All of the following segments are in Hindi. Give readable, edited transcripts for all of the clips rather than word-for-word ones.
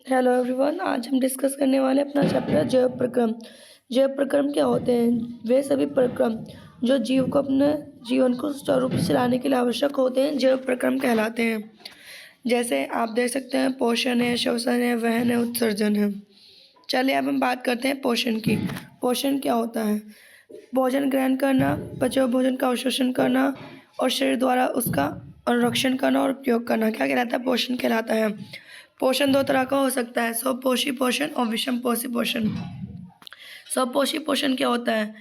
हेलो एवरीवन, आज हम डिस्कस करने वाले हैं अपना चैप्टर जैव प्रक्रम। जैव प्रक्रम क्या होते हैं? वे सभी प्रक्रम जो जीव को अपने जीवन को सुचारू रूप से चलाने के लिए आवश्यक होते हैं, जैव प्रक्रम कहलाते हैं। जैसे आप देख सकते हैं, पोषण है, श्वसन है, वहन है, उत्सर्जन है। चलिए अब हम बात करते हैं पोषण की। पोषण क्या होता है? भोजन ग्रहण करना, बचे हुए भोजन का अवशोषण करना और शरीर द्वारा उसका अनुरक्षण करना और उपयोग करना क्या कहलाता है? पोषण कहलाता है। पोषण दो तरह का हो सकता है, स्वपोषी पोषण और विषमपोषी पोषण। स्वपोषी पोषण क्या होता है?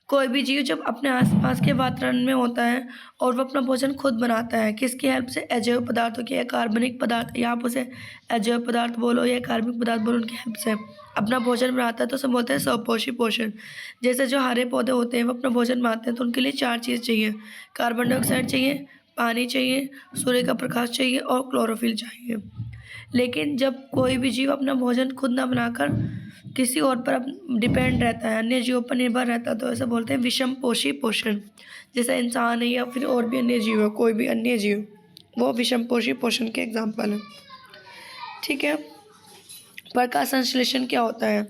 कोई भी जीव जब अपने आसपास के वातावरण में होता है और वह अपना भोजन खुद बनाता है। किसकी हेल्प से? अजैव पदार्थों की या कार्बनिक पदार्थ, या आप उसे अजैव पदार्थ बोलो या कार्बनिक पदार्थ बोलो, उनकी हेल्प से अपना भोजन बनाता है, तो उसे बोलते हैं स्वपोषी पोषण। जैसे जो हरे पौधे होते हैं वो अपना भोजन बनाते हैं, तो उनके लिए 4 चीज़ चाहिए। कार्बन डाइऑक्साइड चाहिए, पानी चाहिए, सूर्य का प्रकाश चाहिए और क्लोरोफिल चाहिए। लेकिन जब कोई भी जीव अपना भोजन खुद ना बनाकर किसी और पर डिपेंड रहता है, अन्य जीवों पर निर्भर रहता है, तो ऐसे बोलते हैं विषम पोषी पोषण। जैसे इंसान है या फिर और भी अन्य जीव है, कोई भी अन्य जीव, वो विषम पोषी पोषण के एग्जाम्पल है। ठीक है। प्रकाश संश्लेषण क्या होता है?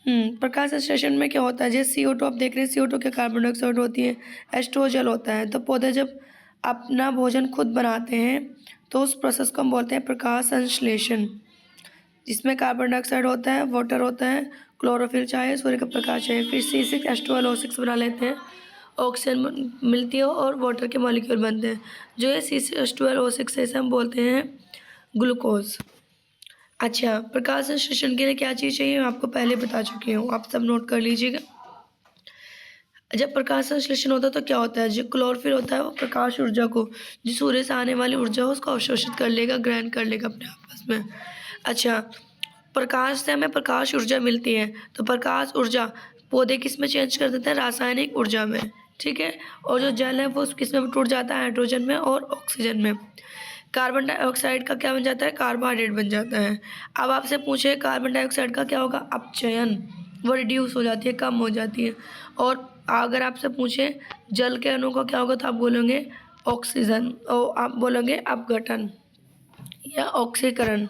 प्रकाश संश्लेषण में क्या होता है? जैसे CO2 आप देख रहे हैं, CO2 के कार्बन डाइऑक्साइड होती है, H2O जल होता है। तो पौधे जब अपना भोजन खुद बनाते हैं तो उस प्रोसेस को हम बोलते हैं प्रकाश संश्लेषण, जिसमें कार्बन डाइऑक्साइड होता है, वाटर होता है, क्लोरोफिल चाहिए, सूर्य का प्रकाश चाहिए, फिर C6H12O6 बना लेते हैं, ऑक्सीजन मिलती है और वाटर के मॉलिक्यूल बनते हैं। जो ये C6H12O6 से हम बोलते हैं ग्लूकोज। अच्छा, प्रकाश संश्लेषण के लिए क्या चीज़ चाहिए मैं आपको पहले बता चुकी हूँ, आप सब नोट कर लीजिएगा। जब प्रकाश संश्लेषण होता है तो क्या होता है? जो क्लोरोफिल होता है वो प्रकाश ऊर्जा को, जो सूर्य से आने वाली ऊर्जा हो, उसको अवशोषित कर लेगा, ग्रहण कर लेगा अपने आपस में। अच्छा, प्रकाश से हमें प्रकाश ऊर्जा मिलती है, तो प्रकाश ऊर्जा पौधे किस में चेंज कर देते हैं? रासायनिक ऊर्जा में। ठीक है। और जो जल है वो किस में टूट जाता है? हाइड्रोजन में और ऑक्सीजन में। कार्बन डाइऑक्साइड का क्या बन जाता है? कार्बोहाइड्रेट बन जाता है। अब आपसे पूछे कार्बन डाइऑक्साइड का क्या होगा? अपचयन, वो रिड्यूस हो जाती है, कम हो जाती है। और अगर आपसे पूछे जल के अणु का क्या होगा, तो आप बोलोगे ऑक्सीजन, और आप बोलोगे अपघटन या ऑक्सीकरण।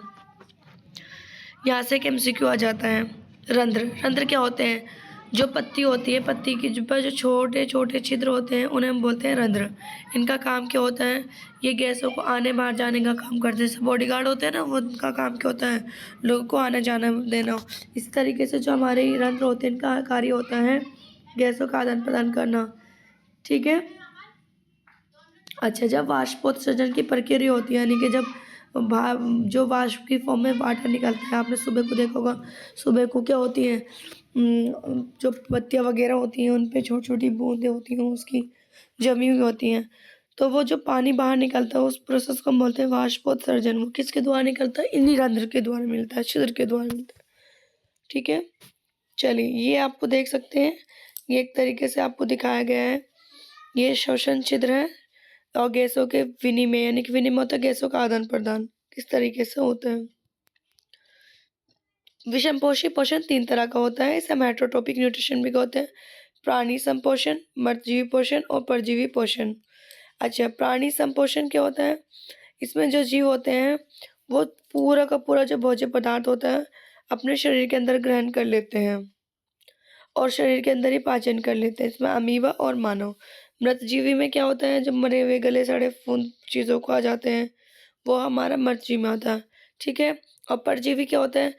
यहाँ से एक MCQ आ जाता है। रंध्र, रंध्र क्या होते हैं? जो पत्ती होती है, पत्ती की जो छोटे छोटे छिद्र होते हैं, उन्हें हम बोलते हैं रंध्र। इनका काम क्या होता है? ये गैसों को आने बाहर जाने का काम करते हैं। जैसे बॉडीगार्ड होते हैं ना, वो उनका काम क्या होता है? लोगों को आना जाना देना। इस तरीके से जो हमारे रंध्र होते हैं, इनका कार्य होता है गैसों का आदान प्रदान करना। ठीक है। अच्छा, जब वाष्पोत्सर्जन की प्रक्रिया होती है, यानी कि जब जो वाष्प की फॉर्म में वाटर निकलता है, आपने सुबह को देखा होगा, सुबह को क्या होती है, जो पत्तियाँ वगैरह होती हैं उन पे छोटी छोटी बूंदें होती हैं, उसकी जमी हुई होती हैं, तो वो जो पानी बाहर निकलता है उस प्रोसेस को हम बोलते हैं वाष्पोत्सर्जन। वो किसके द्वारा निकलता है? इन्हीं रंध्र के द्वारा मिलता है, छिद्र के द्वारा मिलता है। ठीक है। चलिए, ये आपको देख सकते हैं, ये एक तरीके से आपको दिखाया गया है। ये श्वसन छिद्र है और गैसों के विनिमय, यानी कि विनिमय होता है गैसों का आदान प्रदान, किस तरीके से होता है। विषमपोषी पोषण 3 तरह का होता है, इसे हम हेटरोट्रोपिक न्यूट्रिशन भी कहते हैं। प्राणी संपोषण, मृतजीवी पोषण और परजीवी पोषण। अच्छा, प्राणी संपोषण क्या होता है? इसमें जो जीव होते हैं वो पूरा का पूरा जो भोज्य पदार्थ होता है अपने शरीर के अंदर ग्रहण कर लेते हैं और शरीर के अंदर ही पाचन कर लेते हैं। इसमें अमीबा और मानव। मृतजीवी में क्या होता है? जब मरे हुए गले सड़े फूंद चीज़ों को आ जाते हैं, वो हमारा मृतजीवी में आता है। ठीक है। और परजीवी क्या होता है?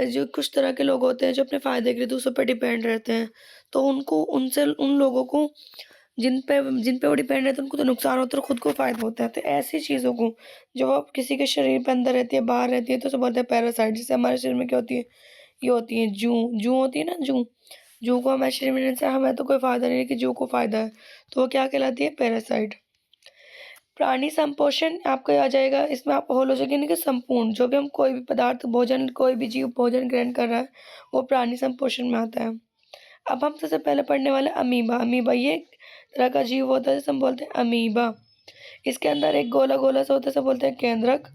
जो कुछ तरह के लोग होते हैं जो अपने फ़ायदे के लिए दूसरों पर डिपेंड रहते हैं, तो उनको उनसे उन लोगों को जिन पे वो डिपेंड रहते हैं उनको तो नुकसान होता है और खुद को फ़ायदा होता है। तो ऐसी चीज़ों को जो अब किसी के शरीर पे अंदर रहती है, बाहर रहती है, तो उसे बोलते हैं पैरासाइट। जैसे हमारे शरीर में क्या होती है? ये होती है जूं होती है ना, जूं। जूं को हमारे शरीर में रहने से हमें तो कोई फ़ायदा नहीं है, कि जूं को फ़ायदा है, तो वो क्या कहलाती है? पैरासाइट। प्राणी संपोषण आपको आ जाएगा, इसमें आप होल हो जाएगी, यानी कि संपूर्ण जो भी हम कोई भी पदार्थ भोजन, कोई भी जीव भोजन ग्रहण कर रहा है वो प्राणी संपोषण में आता है। अब हम सबसे पहले पढ़ने वाले अमीबा। अमीबा ये एक तरह का जीव होता है जिसे हम बोलते हैं अमीबा। इसके अंदर एक गोला गोला सा होता है, इसे बोलते हैं केंद्रक।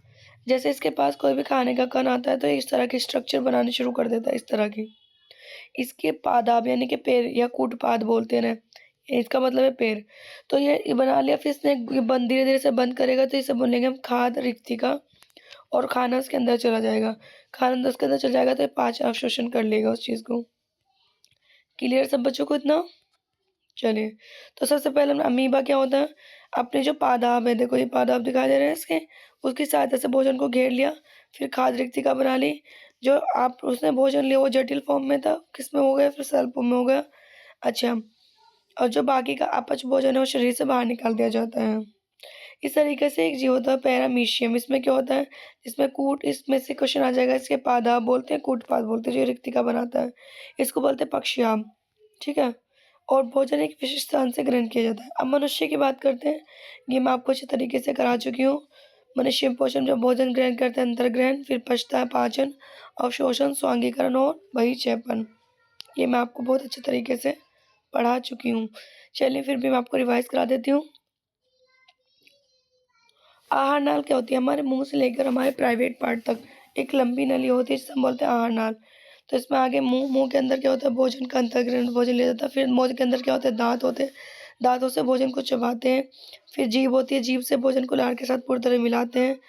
जैसे इसके पास कोई भी खाने का कण आता है तो इस तरह की स्ट्रक्चर बनानी शुरू कर देता है, इस तरह की। इसके पादाब यानी कि पैर या कूटपाद बोलते हैं ना, इसका मतलब है पैर। तो ये बना लिया, फिर इसने ये बंद धीरे धीरे से बंद करेगा, तो इसे बोलेंगे हम खाद रिक्तिका। और खाना उसके अंदर चला जाएगा। खाना उसके अंदर चला जाएगा तो ये पाचन अवशोषण कर लेगा उस चीज़ को। क्लियर सब बच्चों को इतना? चलिए, तो सबसे पहले अमीबा क्या होता है? अपने जो पादाप है, देखो ये पादाप दिखाई दे रहे हैं इसके, उसकी सहायता से भोजन को घेर लिया, फिर खाद्य रिक्तिका बना ली। जो आप उसने भोजन लिया वो जटिल फॉर्म में था, किसमें हो गया? फिर सरल फॉर्म में हो गया। अच्छा, और जो बाकी का अपच भोजन है वो शरीर से बाहर निकाल दिया जाता है। इस तरीके से एक जीव होता है पैरामीशियम। इसमें क्या होता है? इसमें से क्वेश्चन आ जाएगा, इसके पादाप बोलते हैं, कूटपाद बोलते हैं, जो रिक्तिका बनाता है। इसको बोलते हैं पक्षियाम, ठीक है? और भोजन एक विशिष्ट स्थान से ग्रहण किया जाता है। अब मनुष्य की बात करते हैं। ये मैं आपको अच्छे तरीके से करा चुकी हूँ। मनुष्य में पोषण जब भोजन ग्रहण करते हैं अंतर्ग्रहण, फिर पचता है पाचन, अवशोषण, स्वांगीकरण और बहिक्षेपण। ये मैं आपको बहुत अच्छे तरीके से पढ़ा चुकी हूँ। चलिए फिर भी मैं आपको रिवाइज करा देती हूँ। आहार नाल क्या होती है? हमारे मुंह से लेकर हमारे प्राइवेट पार्ट तक एक लंबी नली होती है जिसे हम बोलते हैं आहार नाल। तो इसमें आगे मुंह के अंदर क्या होता है? भोजन का अंतर्ग्रहण, भोजन लिया जाता है। फिर मुंह के अंदर क्या होता है? दांत होते हैं, दांतों से भोजन को चबाते हैं। फिर जीभ होती है, जीभ से भोजन को लार के साथ पूरी तरह मिलाते हैं।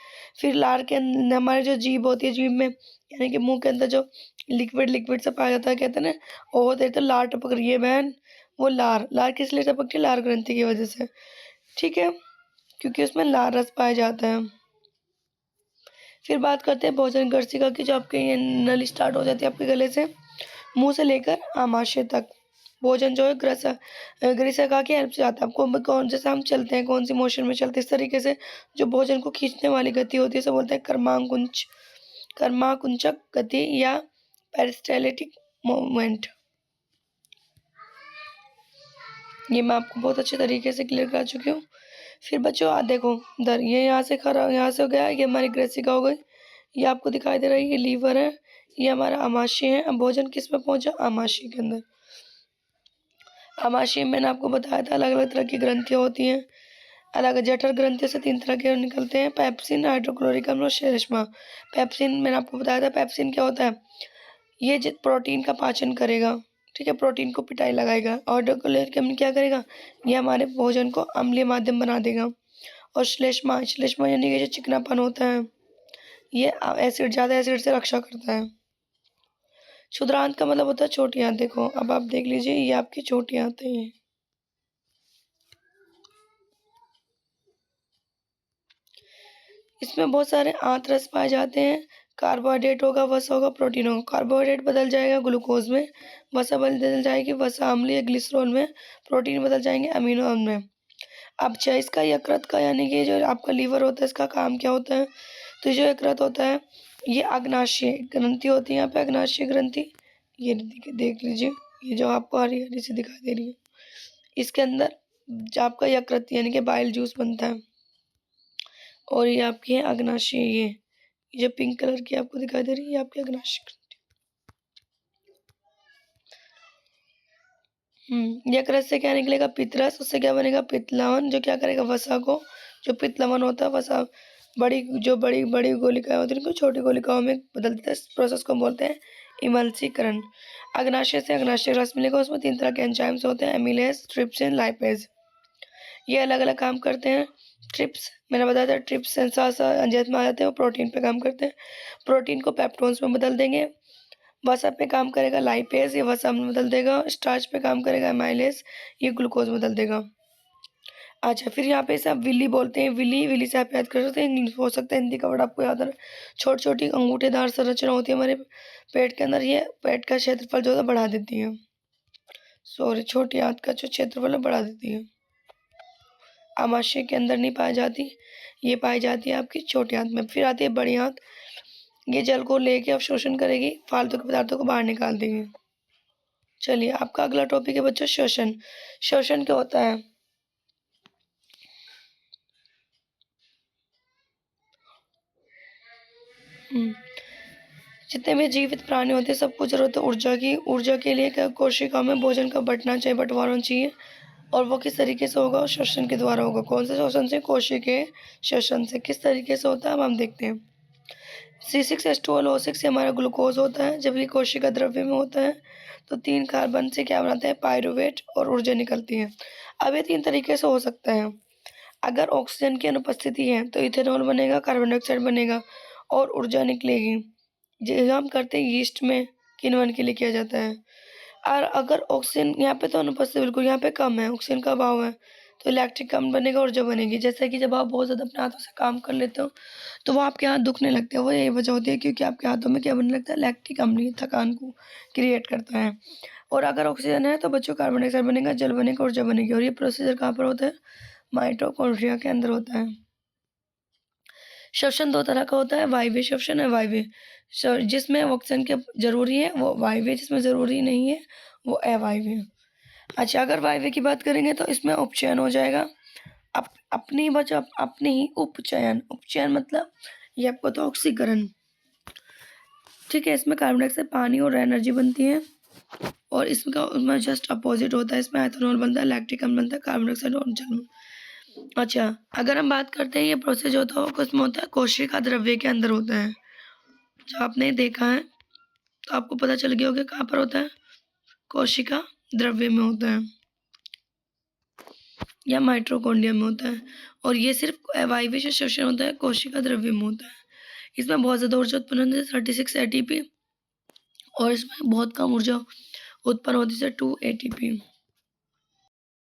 फिर लार के अंदर हमारी जो जीभ होती है, जीभ में यानी कि मुंह के अंदर जो लिक्विड लिक्विड सा पाया जाता है, कहते हैं ना वो होते तो लार टपक रही है बहन, वो लार लार किस लिए टपकती है? लार ग्रंथि की वजह से, ठीक है, क्योंकि उसमें लार रस पाया जाता है। फिर बात करते हैं भोजन गर्सिका की, जो आपके ये नली स्टार्ट हो जाती है आपके गले से, मुंह से लेकर आमाशय तक। भोजन जो है ग्रिसिका की हेल्प से आता है। आपको कौन जैसे हम चलते हैं, कौन सी मोशन में चलते हैं, इस तरीके से जो भोजन को खींचने वाली गति होती है इसे बोलते हैं कर्माकुंचक गति या पेरिस्टाल्टिक मूवमेंट। ये मैं आपको बहुत अच्छे तरीके से क्लियर कर चुकी हूँ। फिर बच्चों देखो इधर, ये यहाँ से खरा यहाँ से हो गया, ये हमारी ग्रेसिका हो गई, ये आपको दिखाई दे रहा है, ये लीवर है, ये हमारा आमाशय है। अब भोजन किस में पहुंचा? आमाशय के अंदर। आमाशय में मैंने आपको बताया था अलग अलग तरह की ग्रंथियाँ होती हैं। अलग जठर ग्रंथियों से 3 तरह के निकलते हैं, पेप्सिन, हाइड्रोक्लोरिक अम्ल और श्लेष्मा। पेप्सिन मैंने आपको बताया था, पेप्सिन क्या होता है? ये प्रोटीन का पाचन करेगा, ठीक है, प्रोटीन को पिटाई लगाएगा। और हाइड्रोक्लोरिक अम्ल क्या करेगा? ये हमारे भोजन को अम्लीय माध्यम बना देगा। और श्लेष्मा, श्लेष्मा यानी कि जो चिकनापन होता है, ये एसिड, ज़्यादा एसिड से रक्षा करता है। क्षुद्रांत का मतलब होता है छोटी आंत। देखो अब आप देख लीजिए, ये आपकी छोटी आंतें हैं। इसमें बहुत सारे आंत रस पाए जाते हैं। कार्बोहाइड्रेट होगा, वसा होगा, प्रोटीन होगा। कार्बोहाइड्रेट बदल जाएगा ग्लूकोज में, वसा बदल जाएगी वसा अम्लीय ग्लिसरॉल में, प्रोटीन बदल जाएंगे अमीनो अम्ल में। अब चाहे इसका यकृत का यानी कि जो आपका लीवर होता है, इसका काम क्या होता है? तो जो यकृत होता है ये अग्नाशय ग्रंथि होती है। यहाँ पे अग्नाशय ग्रंथि, ये देख लीजिए, ये जो आपको हरी हरी से दिखाई दे रही है, इसके अंदर जो आपका यकृत यानी कि बाइल जूस बनता है। और ये आपकी है अग्नाशय, ये जो पिंक कलर की आपको दिखाई दे रही है, ये आपकी अग्नाशय ग्रंथि। यकृत से क्या निकलेगा? पित्तरस, उससे क्या बनेगा? पित्त लवण, जो क्या करेगा? वसा को, जो पित्त लवण होता है वसा बड़ी बड़ी गोलिकाएं होती हैं उनको छोटी गोलिकाओं में बदल देता है। इस प्रोसेस को बोलते हैं इमल्सीकरण। अग्नाशय से अग्नाशय रस मिलेगा, उसमें 3 तरह के एंजाइम्स होते हैं, एमिलेज, ट्रिप्सिन, लाइपेज। ये अलग अलग काम करते हैं। ट्रिप्स मैंने बताया था, ट्रिप्स सेंसास अंजैस में आ जाते हैं, वो प्रोटीन पे काम करते हैं, प्रोटीन को पेप्टोन्स में बदल देंगे। वसा पे काम करेगा लाइपेज, ये वसा में बदल देगा। स्टार्च पे काम करेगा एमाइलेज, ये ग्लूकोज बदल देगा। अच्छा, फिर यहाँ पे सब विली बोलते हैं, विली से आप याद कर सकते हैं, हो सकता है हिंदी का वर्ड आपको याद है। छोटी छोटी अंगूठेदार संरचना होती है हमारे पेट के अंदर, ये पेट का क्षेत्रफल जो है बढ़ा देती है। सॉरी, छोटी आंत का जो क्षेत्रफल है बढ़ा देती है। आमाशय के अंदर नहीं पाई जाती, ये पाई जाती है आपकी छोटी आंत में। फिर आती है बड़ी आंत, ये जल को लेके अवशोषण करेगी, फालतू के पदार्थों को बाहर निकाल देगी। चलिए आपका अगला टॉपिक है बच्चों शोषण। शोषण क्या होता है? जितने भी जीवित प्राणी होते हैं सबको जरूरत है ऊर्जा की। ऊर्जा के लिए कोशिकाओं में भोजन का बंटवारा होना चाहिए। और वो किस तरीके से होगा? श्वसन के द्वारा होगा। कौन से श्वसन से? कोशिकीय श्वसन से। किस तरीके से होता है अब हम देखते हैं। C6H12O6 से हमारा ग्लूकोज होता है, जब ये कोशिका द्रव्य में होता है तो 3 कार्बन से क्या बनाते हैं? पायरुवेट, और ऊर्जा निकलती है। अब ये 3 तरीके से हो सकता है। अगर ऑक्सीजन की अनुपस्थिति है तो इथेनॉल बनेगा, कार्बन डाइऑक्साइड बनेगा। और ऊर्जा निकलेगी। जो हम करते हैं यीस्ट में किण्वन के लिए किया जाता है। और अगर ऑक्सीजन यहाँ पे तो अनुपस्थित बिल्कुल यहाँ पे कम है, ऑक्सीजन का अभाव है, तो इलेक्ट्रिक कम बनेगा, ऊर्जा बनेगी। जैसे कि जब आप बहुत ज़्यादा अपने हाथों से काम कर लेते हो तो वो आपके हाथ दुखने लगते हैं। वो यही वजह होती है क्योंकि आपके हाथों में क्या बनने लगता है, लैक्टिक अम्ल थकान को क्रिएट करता है। और अगर ऑक्सीजन है तो बच्चों कार्बन डाइऑक्साइड बनेगा, जल बनेगा, ऊर्जा बनेगी। और ये प्रोसीजर कहाँ पर होता है, माइटोकॉन्ड्रिया के अंदर होता है। श्वसन दो तरह का होता है, वायवीय श्वसन है, वायवीय जिसमें ऑक्सीजन के जरूरी है वो वायवीय, जिसमें जरूरी नहीं है वो अवायवीय। अच्छा, अगर वायवीय की बात करेंगे तो इसमें उपचयन हो जाएगा। अपनी बचा अपने ही उपचयन, उपचयन मतलब ये आपको तो ऑक्सीकरण, ठीक है। इसमें कार्बन डाइऑक्साइड, पानी और एनर्जी बनती है। और इसमें जस्ट अपोजिट होता है, इसमें एथेनॉल बनता है, लैक्टिक अम्ल बनता है, कार्बन डाइऑक्साइड और जल। अच्छा, अगर हम बात करते हैं ये प्रोसेस जो होता है वो किसमें होता है, कोशिका द्रव्य के अंदर होता है। जो आपने देखा है तो आपको पता चल गया होगा कहाँ पर होता है, कोशिका द्रव्य में होता है या माइटोकॉन्ड्रिया में होता है। और ये सिर्फ वायवीय श्वसन होता है, कोशिका द्रव्य में होता है। इसमें बहुत ज़्यादा ऊर्जा उत्पन्न होती है 36 ATP, और इसमें बहुत कम ऊर्जा उत्पन्न होती है 2 ATP।